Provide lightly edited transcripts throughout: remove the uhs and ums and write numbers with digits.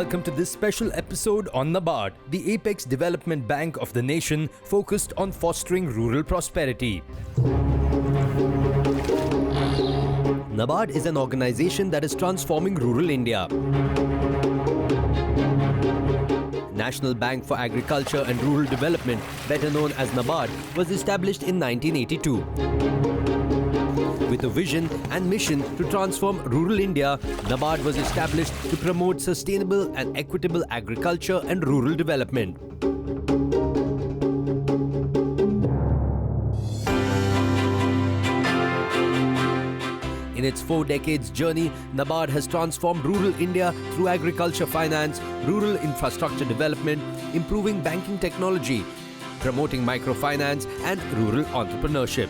Welcome to this special episode on NABARD, the apex development bank of the nation focused on fostering rural prosperity. NABARD is an organization that is transforming rural India. National Bank for Agriculture and Rural Development, better known as NABARD, was established in 1982. With a vision and mission to transform rural India, NABARD was established to promote sustainable and equitable agriculture and rural development. In its 4 decades journey, NABARD has transformed rural India through agriculture finance, rural infrastructure development, improving banking technology, promoting microfinance and rural entrepreneurship.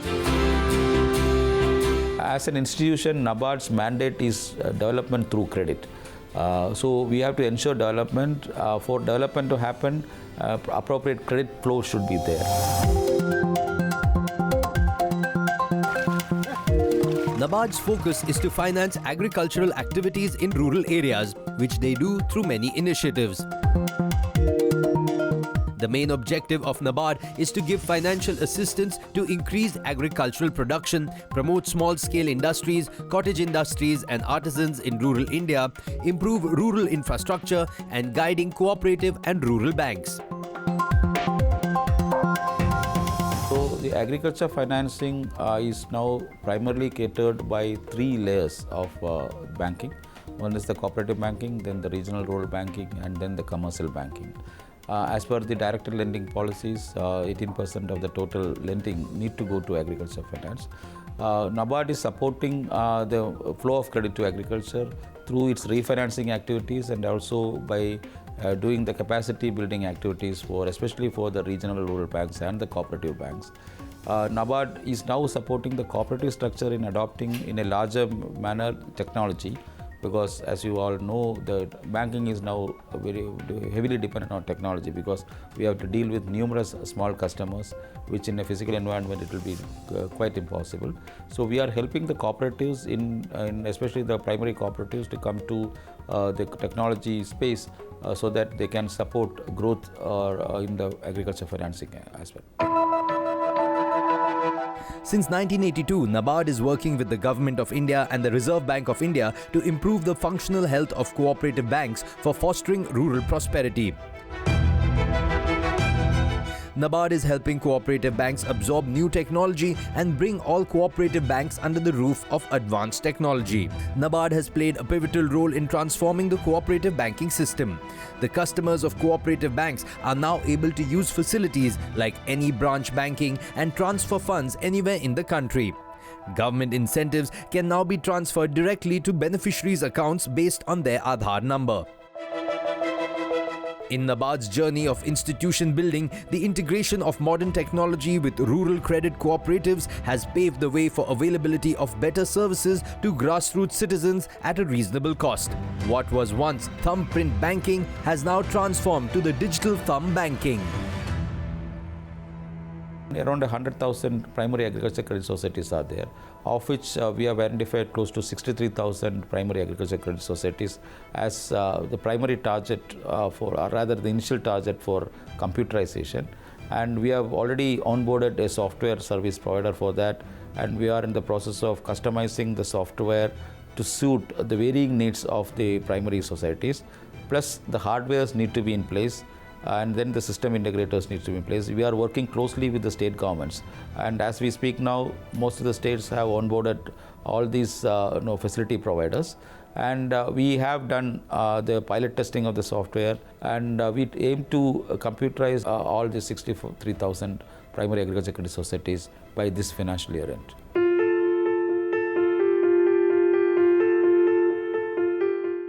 As an institution, NABARD's mandate is development through credit. So we have to ensure development. For development to happen, appropriate credit flow should be there. NABARD's focus is to finance agricultural activities in rural areas, which they do through many initiatives. The main objective of NABARD is to give financial assistance to increase agricultural production, promote small-scale industries, cottage industries and artisans in rural India, improve rural infrastructure and guiding cooperative and rural banks. So the agriculture financing is now primarily catered by 3 layers of banking. One is the cooperative banking, then the regional rural banking and then the commercial banking. As per the directed lending policies, 18% of the total lending need to go to agriculture finance. NABARD is supporting the flow of credit to agriculture through its refinancing activities and also by doing the capacity building activities especially for the regional rural banks and the cooperative banks. NABARD is now supporting the cooperative structure in adopting in a larger manner technology, because as you all know, the banking is now very heavily dependent on technology, because we have to deal with numerous small customers, which in a physical environment it will be quite impossible. So we are helping the cooperatives in especially the primary cooperatives to come to the technology space so that they can support growth in the agriculture financing as well. Since 1982, NABARD is working with the Government of India and the Reserve Bank of India to improve the functional health of cooperative banks for fostering rural prosperity. NABARD is helping cooperative banks absorb new technology and bring all cooperative banks under the roof of advanced technology. NABARD has played a pivotal role in transforming the cooperative banking system. The customers of cooperative banks are now able to use facilities like any branch banking and transfer funds anywhere in the country. Government incentives can now be transferred directly to beneficiaries' accounts based on their Aadhaar number. In NABARD's journey of institution building, the integration of modern technology with rural credit cooperatives has paved the way for availability of better services to grassroots citizens at a reasonable cost. What was once thumbprint banking has now transformed to the digital thumb banking. Around 100,000 primary agriculture credit societies are there, of which we have identified close to 63,000 primary agriculture credit societies as the primary target or rather the initial target for computerization. And we have already onboarded a software service provider for that, and we are in the process of customizing the software to suit the varying needs of the primary societies. Plus the hardwares need to be in place, and then the system integrators need to be in place. We are working closely with the state governments, and as we speak now, most of the states have onboarded all these facility providers, and we have done the pilot testing of the software, and we aim to computerize all the 63,000 primary agriculture credit societies by this financial year end.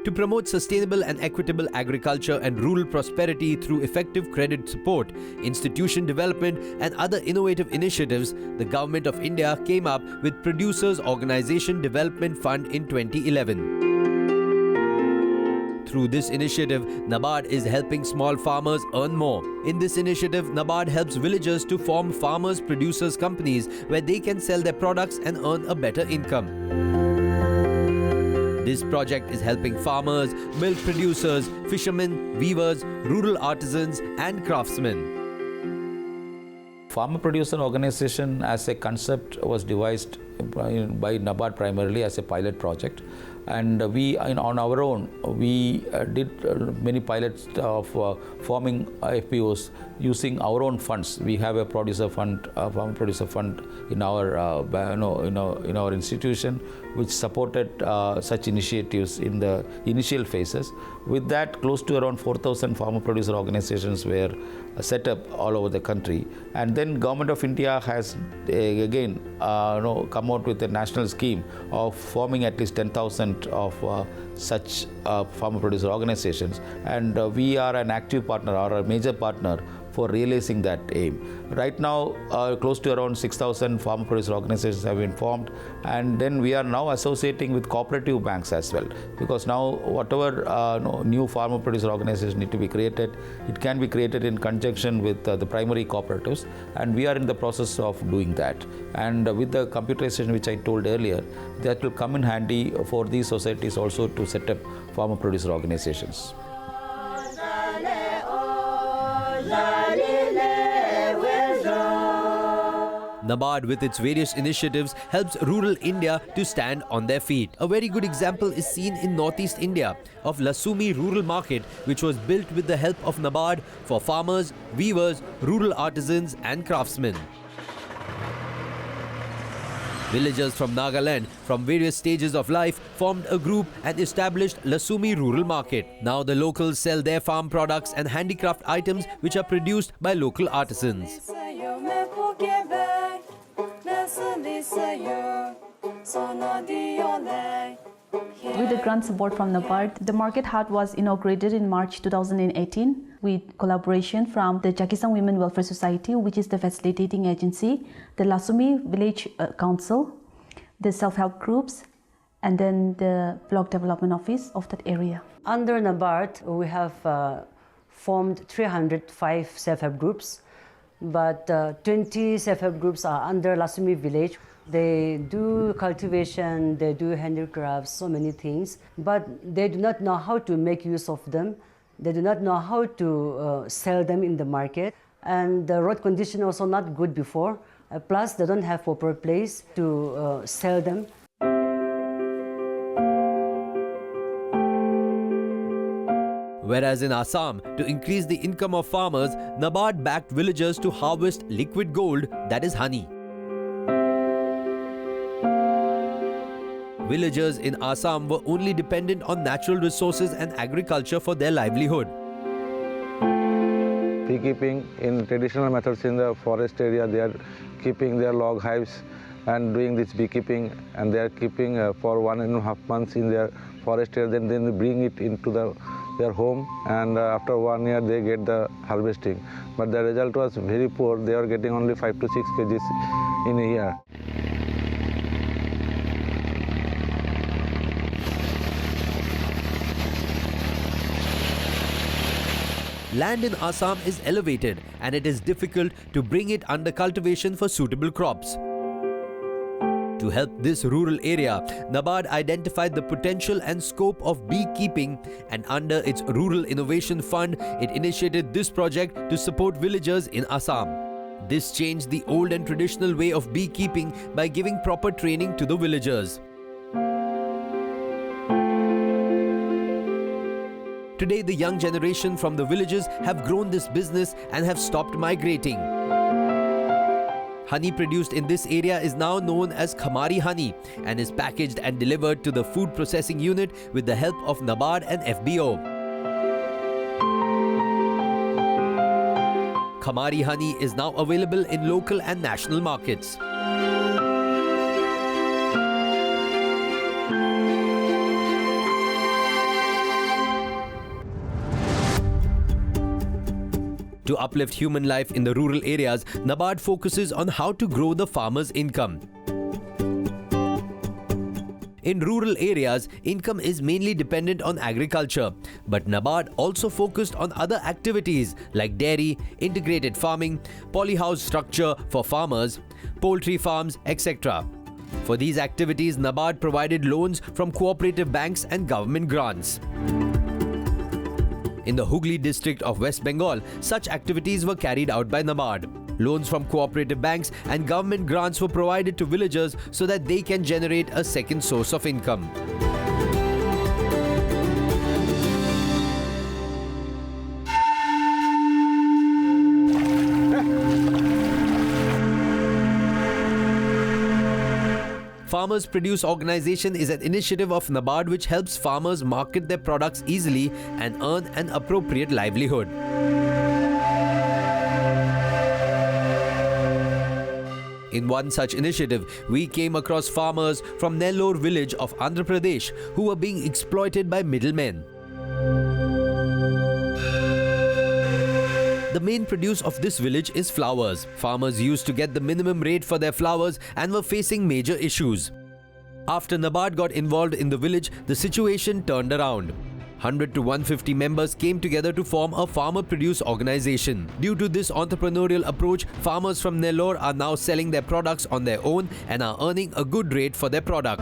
To promote sustainable and equitable agriculture and rural prosperity through effective credit support, institution development and other innovative initiatives, the Government of India came up with Producers Organisation Development Fund in 2011. Through this initiative, NABARD is helping small farmers earn more. In this initiative, NABARD helps villagers to form farmers-producers companies where they can sell their products and earn a better income. This project is helping farmers, milk producers, fishermen, weavers, rural artisans and craftsmen. Farmer producer organization as a concept was devised by NABARD primarily as a pilot project, and we on our own we did many pilots of forming FPOs using our own funds. We have a producer fund, farmer producer fund in our in our institution, which supported such initiatives in the initial phases. With that, close to around 4,000 farmer producer organizations were set up all over the country, and then Government of India has again come out with a national scheme of forming at least 10,000 of such farmer producer organizations, and we are an active partner or a major partner for realizing that aim. Right now, close to around 6,000 farmer producer organizations have been formed, and then we are now associating with cooperative banks as well, because now whatever new farmer producer organizations need to be created, it can be created in conjunction with the primary cooperatives, and we are in the process of doing that. And with the computerization which I told earlier, that will come in handy for these societies also to set up farmer producer organizations. NABARD, with its various initiatives, helps rural India to stand on their feet. A very good example is seen in Northeast India of Lasumi Rural Market, which was built with the help of NABARD for farmers, weavers, rural artisans and craftsmen. Villagers from Nagaland from various stages of life formed a group and established Lasumi Rural Market. Now the locals sell their farm products and handicraft items which are produced by local artisans. With the grant support from NABARD, the market hut was inaugurated in March 2018 with collaboration from the Jakisang Women Welfare Society, which is the facilitating agency, the Lasumi Village Council, the self-help groups, and then the block development office of that area. Under NABARD, we have formed 305 self-help groups, but 20 self-help groups are under Lasumi Village. They do cultivation, they do handicrafts, so many things, but they do not know how to make use of them. They do not know how to sell them in the market, and the road condition also not good before. Plus, they don't have proper place to sell them. Whereas in Assam, to increase the income of farmers, NABARD backed villagers to harvest liquid gold, that is honey. Villagers in Assam were only dependent on natural resources and agriculture for their livelihood. Beekeeping in traditional methods in the forest area, they are keeping their log hives and doing this beekeeping, and they are keeping for 1.5 months in their forest area, then they bring it into their home, and after 1 year they get the harvesting. But the result was very poor. They are getting only 5 to 6 kgs in a year. Land in Assam is elevated and it is difficult to bring it under cultivation for suitable crops. To help this rural area, NABARD identified the potential and scope of beekeeping, and under its Rural Innovation Fund, it initiated this project to support villagers in Assam. This changed the old and traditional way of beekeeping by giving proper training to the villagers. Today, the young generation from the villages have grown this business and have stopped migrating. Honey produced in this area is now known as Khamari honey and is packaged and delivered to the food processing unit with the help of NABARD and FBO. Khamari honey is now available in local and national markets. To uplift human life in the rural areas, NABARD focuses on how to grow the farmer's income. In rural areas, income is mainly dependent on agriculture, but NABARD also focused on other activities like dairy, integrated farming, polyhouse structure for farmers, poultry farms, etc. For these activities, NABARD provided loans from cooperative banks and government grants. In the Hooghly district of West Bengal, such activities were carried out by NABARD. Loans from cooperative banks and government grants were provided to villagers so that they can generate a second source of income. Farmers Produce Organization is an initiative of NABARD which helps farmers market their products easily and earn an appropriate livelihood. In one such initiative, we came across farmers from Nellore village of Andhra Pradesh who were being exploited by middlemen. The main produce of this village is flowers. Farmers used to get the minimum rate for their flowers and were facing major issues. After NABARD got involved in the village, the situation turned around. 100 to 150 members came together to form a farmer produce organization. Due to this entrepreneurial approach, farmers from Nellore are now selling their products on their own and are earning a good rate for their product.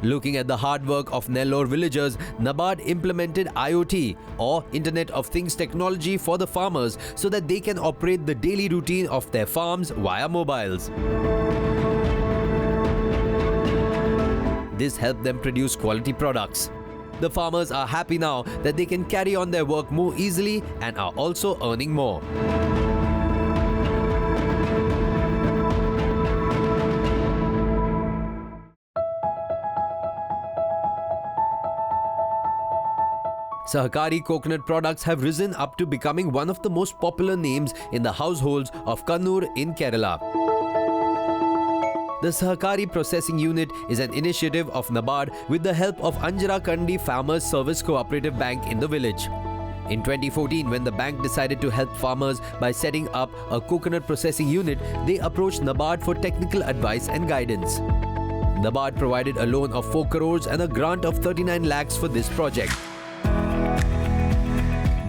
Looking at the hard work of Nellore villagers, NABARD implemented IoT or Internet of Things technology for the farmers so that they can operate the daily routine of their farms via mobiles. This helped them produce quality products. The farmers are happy now that they can carry on their work more easily and are also earning more. Sahakari coconut products have risen up to becoming one of the most popular names in the households of Kannur in Kerala. The Sahakari Processing Unit is an initiative of NABARD with the help of Anjara Kandi Farmers Service Cooperative Bank in the village. In 2014, when the bank decided to help farmers by setting up a coconut processing unit, they approached NABARD for technical advice and guidance. NABARD provided a loan of 4 crores and a grant of 39 lakhs for this project.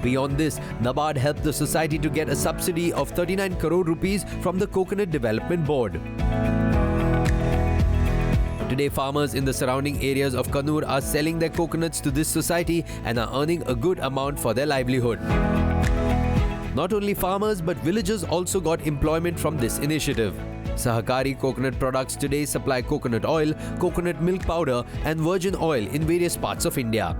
Beyond this, NABARD helped the society to get a subsidy of 39 crore rupees from the Coconut Development Board. Today, farmers in the surrounding areas of Kannur are selling their coconuts to this society and are earning a good amount for their livelihood. Not only farmers but villagers also got employment from this initiative. Sahakari coconut products today supply coconut oil, coconut milk powder and virgin oil in various parts of India.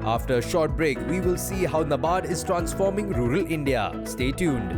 After a short break, we will see how NABARD is transforming rural India. Stay tuned.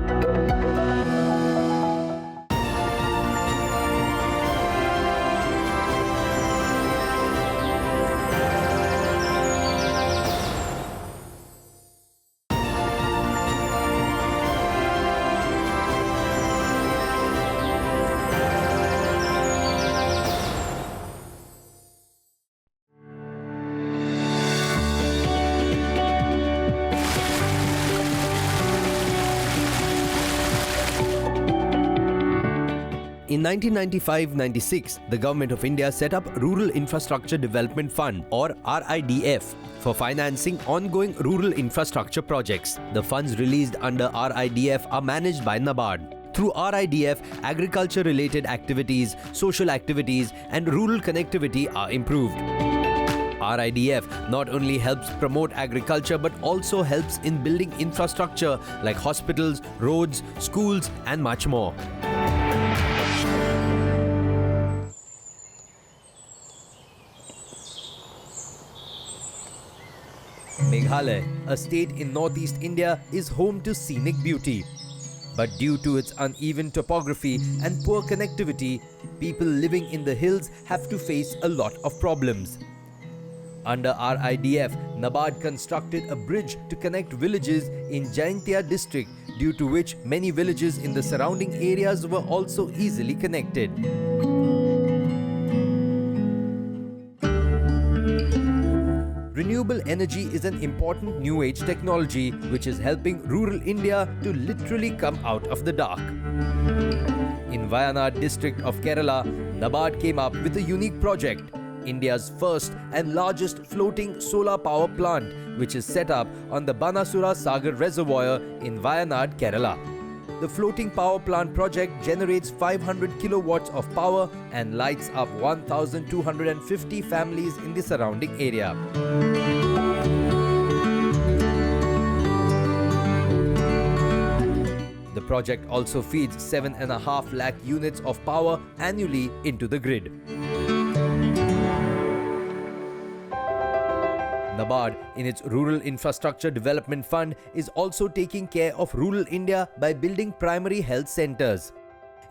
In 1995-96, the Government of India set up Rural Infrastructure Development Fund or RIDF for financing ongoing rural infrastructure projects. The funds released under RIDF are managed by NABARD. Through RIDF, agriculture-related activities, social activities and rural connectivity are improved. RIDF not only helps promote agriculture but also helps in building infrastructure like hospitals, roads, schools and much more. Meghalaya, a state in northeast India, is home to scenic beauty. But due to its uneven topography and poor connectivity, people living in the hills have to face a lot of problems. Under RIDF, NABARD constructed a bridge to connect villages in Jaintia district, due to which many villages in the surrounding areas were also easily connected. Renewable energy is an important new age technology which is helping rural India to literally come out of the dark. In Wayanad district of Kerala, NABARD came up with a unique project. India's first and largest floating solar power plant, which is set up on the Banasura Sagar Reservoir in Wayanad, Kerala. The floating power plant project generates 500 kilowatts of power and lights up 1,250 families in the surrounding area. The project also feeds 7.5 lakh units of power annually into the grid. NABARD, in its Rural Infrastructure Development Fund, is also taking care of rural India by building primary health centers.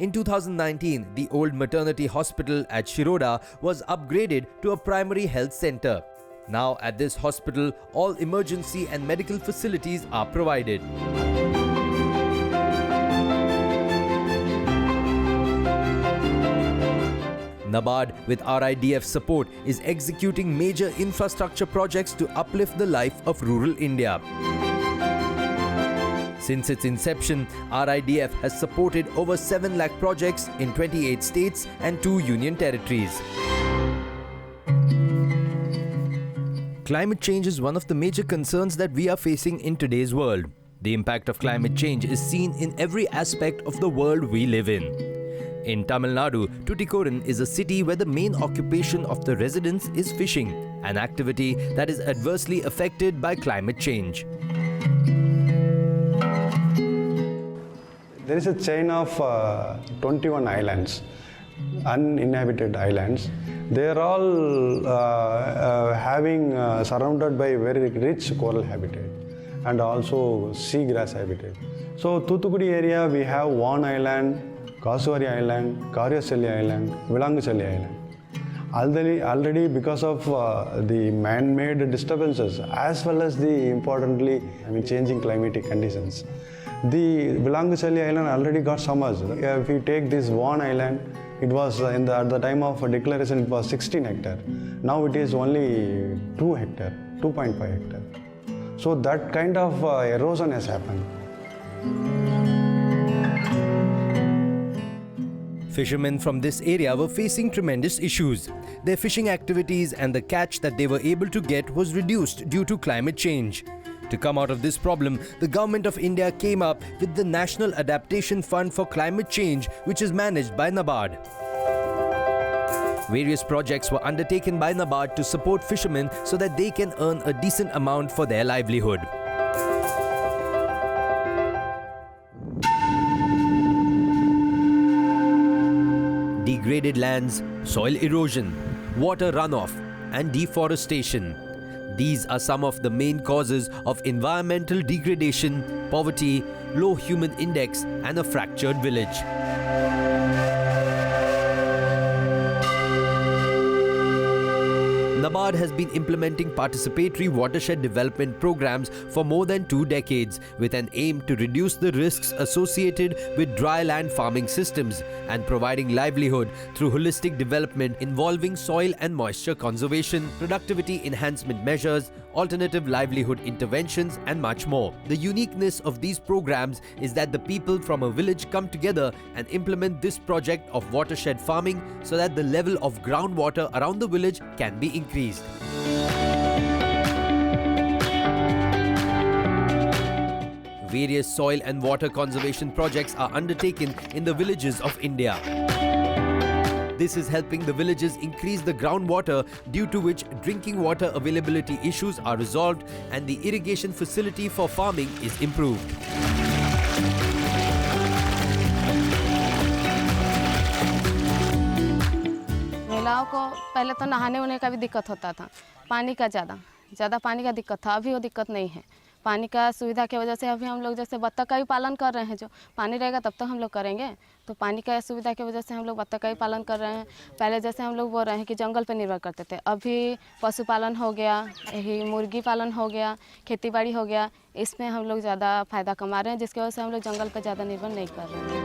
In 2019, the old maternity hospital at Shiroda was upgraded to a primary health center. Now, at this hospital, all emergency and medical facilities are provided. NABARD, with RIDF support, is executing major infrastructure projects to uplift the life of rural India. Since its inception, RIDF has supported over 7 lakh projects in 28 states and 2 union territories. Climate change is one of the major concerns that we are facing in today's world. The impact of climate change is seen in every aspect of the world we live in. In Tamil Nadu, Tuticorin is a city where the main occupation of the residents is fishing, an activity that is adversely affected by climate change. There is a chain of 21 islands, uninhabited islands. They are all having surrounded by very rich coral habitat and also seagrass habitat. So, Thoothukudi area we have one island, Kasuvari Island, Karyaselli Island, Vilanguselli Island. Already because of the man-made disturbances as well as the importantly changing climatic conditions, the Vilanguselli Island already got submerged. If we take this one island, it was at the time of declaration it was 16 hectare. Now it is only 2 hectare, 2.5 hectare. So that kind of erosion has happened. Fishermen from this area were facing tremendous issues. Their fishing activities and the catch that they were able to get was reduced due to climate change. To come out of this problem, the Government of India came up with the National Adaptation Fund for Climate Change, which is managed by NABARD. Various projects were undertaken by NABARD to support fishermen so that they can earn a decent amount for their livelihood. Degraded lands, soil erosion, water runoff, and deforestation. These are some of the main causes of environmental degradation, poverty, low human index, and a fractured village. NABARD has been implementing participatory watershed development programs for more than 2 decades with an aim to reduce the risks associated with dry land farming systems and providing livelihood through holistic development involving soil and moisture conservation, productivity enhancement measures, alternative livelihood interventions, and much more. The uniqueness of these programs is that the people from a village come together and implement this project of watershed farming so that the level of groundwater around the village can be increased. Various soil and water conservation projects are undertaken in the villages of India. This is helping the villages increase the groundwater, due to which drinking water availability issues are resolved and the irrigation facility for farming is improved. महिलाओं को पहले तो नहाने वहाने का भी दिक्कत होता था, पानी का ज़्यादा पानी का दिक्कत था। अभी वो दिक्कत नहीं है। पानी का सुविधा की वजह से अभी हम लोग जैसे बत्तख का भी पालन कर रहे हैं। जो पानी रहेगा तब तो हम लोग करेंगे, तो पानी का सुविधा की वजह से हम लोग बत्तख का भी पालन कर रहे हैं। पहले जैसे हम लोग बोल रहे हैं कि जंगल पर निर्भर करते थे, अभी पशुपालन हो गया, यही मुर्गी पालन हो गया, खेती बाड़ी हो गया, इसमें हम लोग ज़्यादा फ़ायदा कमा रहे हैं, जिसकी वजह से हम लोग जंगल पर ज़्यादा निर्भर नहीं कर रहे हैं।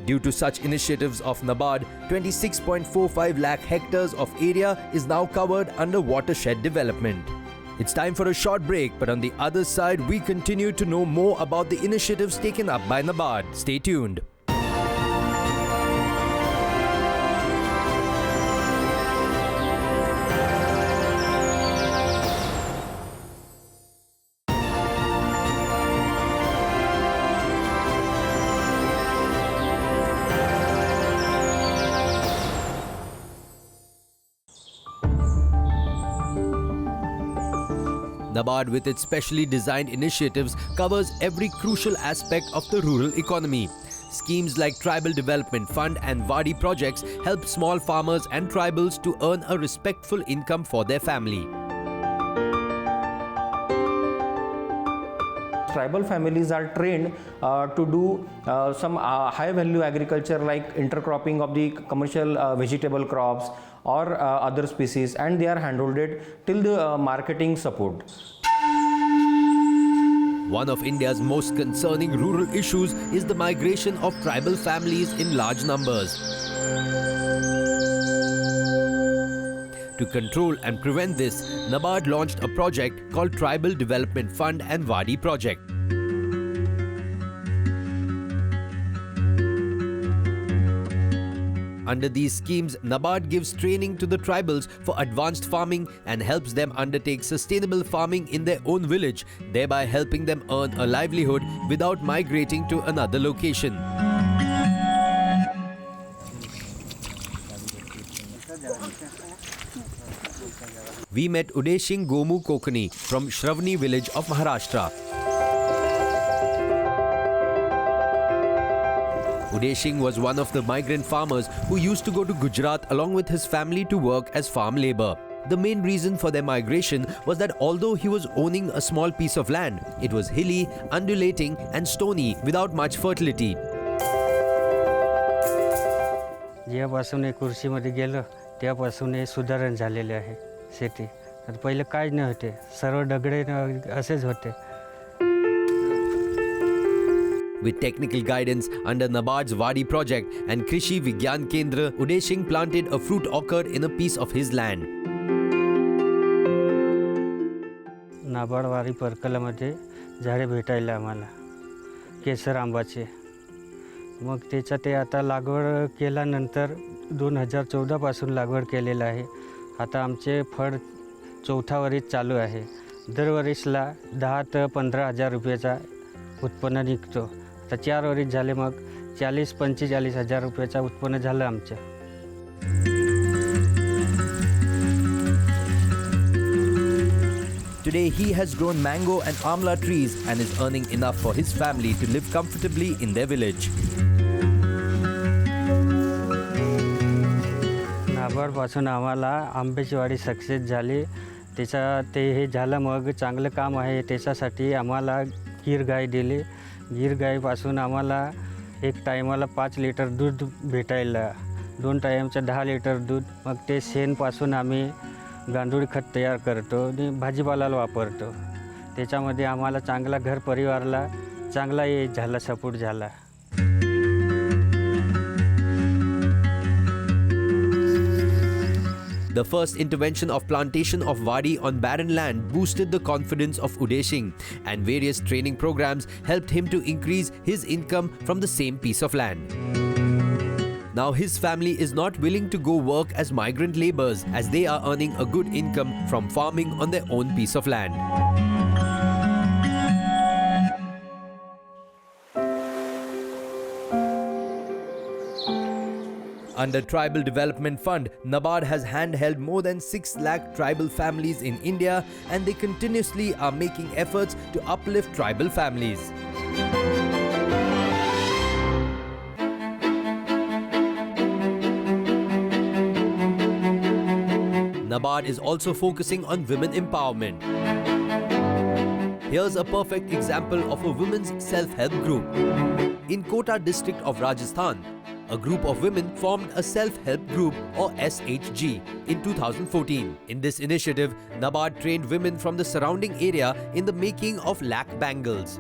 Due to such initiatives of NABARD, 26.45 lakh hectares of area is now covered under watershed development. It's time for a short break, but on the other side, we continue to know more about the initiatives taken up by NABARD. Stay tuned. NABARD, with its specially designed initiatives, covers every crucial aspect of the rural economy. Schemes like Tribal Development Fund and Wadi projects help small farmers and tribals to earn a respectful income for their family. Tribal families are trained to do some high value agriculture like intercropping of the commercial vegetable crops or other species, and they are handholded till the marketing support. One of India's most concerning rural issues is the migration of tribal families in large numbers. To control and prevent this, NABARD launched a project called Tribal Development Fund and Wadi project. Under these schemes, NABARD gives training to the tribals for advanced farming and helps them undertake sustainable farming in their own village, thereby helping them earn a livelihood without migrating to another location. We met Udeshing Gomu Kokani from Shravani village of Maharashtra. Udeshing was one of the migrant farmers who used to go to Gujarat along with his family to work as farm labor. The main reason for their migration was that although he was owning a small piece of land, it was hilly, undulating and stony without much fertility. जेव्हापासून कृषीमध्ये गेलो तेव्हापासून हे सुधारण झालेले आहे शेती. तर पहिले काय नव्हते, सर्व दगडे असेच होते. With technical guidance under NABARD's Wadi project and Krishi Vigyan Kendra, Udeshing planted a fruit orchard in a piece of his land. NABARD वारी प्रकल्पामध्ये झाडे भेटायला आम्हाला केसर आंबाचे. मग त्याचा ते आता लागवड केल्यानंतर 2014 पासून लागवड केलेलं आहे. आता आमचे फळ चौथा वर्ष चालू आहे. दरवर्षीला 10 ते 15 हजार रुपयाचा उत्पन्न निघतो. आता 4 वर्ष झाले, मग 40-45 हजार रुपयाचा उत्पन्न झालं आमचं. Today he has grown mango and amla trees and is earning enough for his family to live comfortably in their village. नाबार्डपासून आम्हाला आंब्याची वाढी सक्सेस झाली. ते हे झालं, मग चांगलं काम आहे. त्याच्यासाठी आम्हाला गीर गाय दिली. गीर गायपासून आम्हाला एक टायमाला 5 लिटर दूध भेटायला, 2 टाईमचं 10 लिटर दूध. मग ते शेणापासून आम्ही गांडूळ खत तयार करतो आणि भाजीपाल्याला वापरतो. त्याच्यामध्ये आम्हाला चांगला घर परिवाराला चांगला हे झाला, सपोर्ट झाला. The first intervention of plantation of Wadi on barren land boosted the confidence of Udeshing, and various training programs helped him to increase his income from the same piece of land. Now his family is not willing to go work as migrant laborers, as they are earning a good income from farming on their own piece of land. Under Tribal Development Fund, NABARD has handheld more than 6 lakh tribal families in India, and they continuously are making efforts to uplift tribal families. NABARD is also focusing on women empowerment. Here's a perfect example of a women's self-help group. In Kota district of Rajasthan, a group of women formed a self-help group, or SHG, in 2014. In this initiative, NABARD trained women from the surrounding area in the making of lac bangles.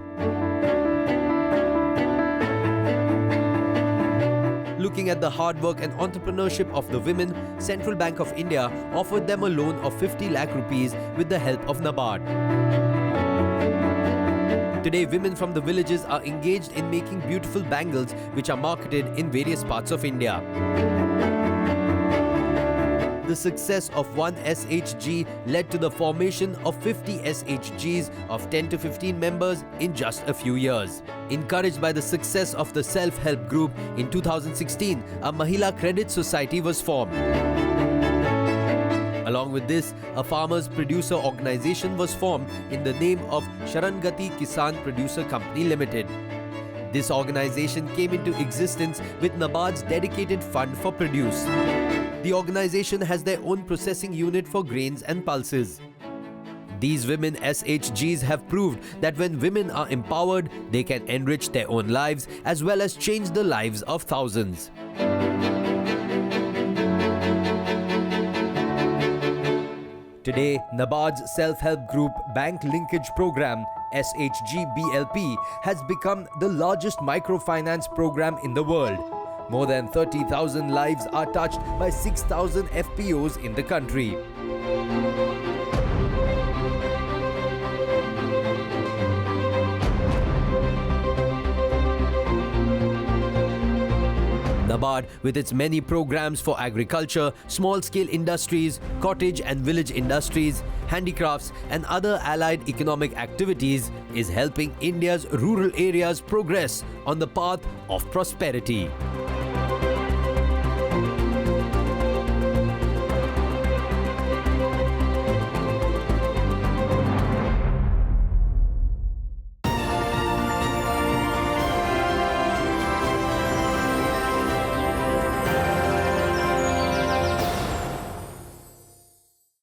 Looking at the hard work and entrepreneurship of the women, Central Bank of India offered them a loan of 50 lakh rupees with the help of NABARD. Today, women from the villages are engaged in making beautiful bangles which are marketed in various parts of India. The success of one SHG led to the formation of 50 SHGs of 10 to 15 members in just a few years. Encouraged by the success of the self-help group, in 2016, a Mahila Credit Society was formed. Along with this, a farmers producer organization was formed in the name of Sharangati Kisan Producer Company Limited. This organization came into existence with NABARD's dedicated fund for produce. The organization has their own processing unit for grains and pulses. These women SHGs have proved that when women are empowered, they can enrich their own lives as well as change the lives of thousands. Today, NABARD's self-help group bank linkage program SHG-BLP has become the largest microfinance program in the world. More than 30,000 lives are touched by 6,000 FPOs in the country. NABARD, with its many programs for agriculture, small-scale industries, cottage and village industries, handicrafts and other allied economic activities, is helping India's rural areas progress on the path of prosperity.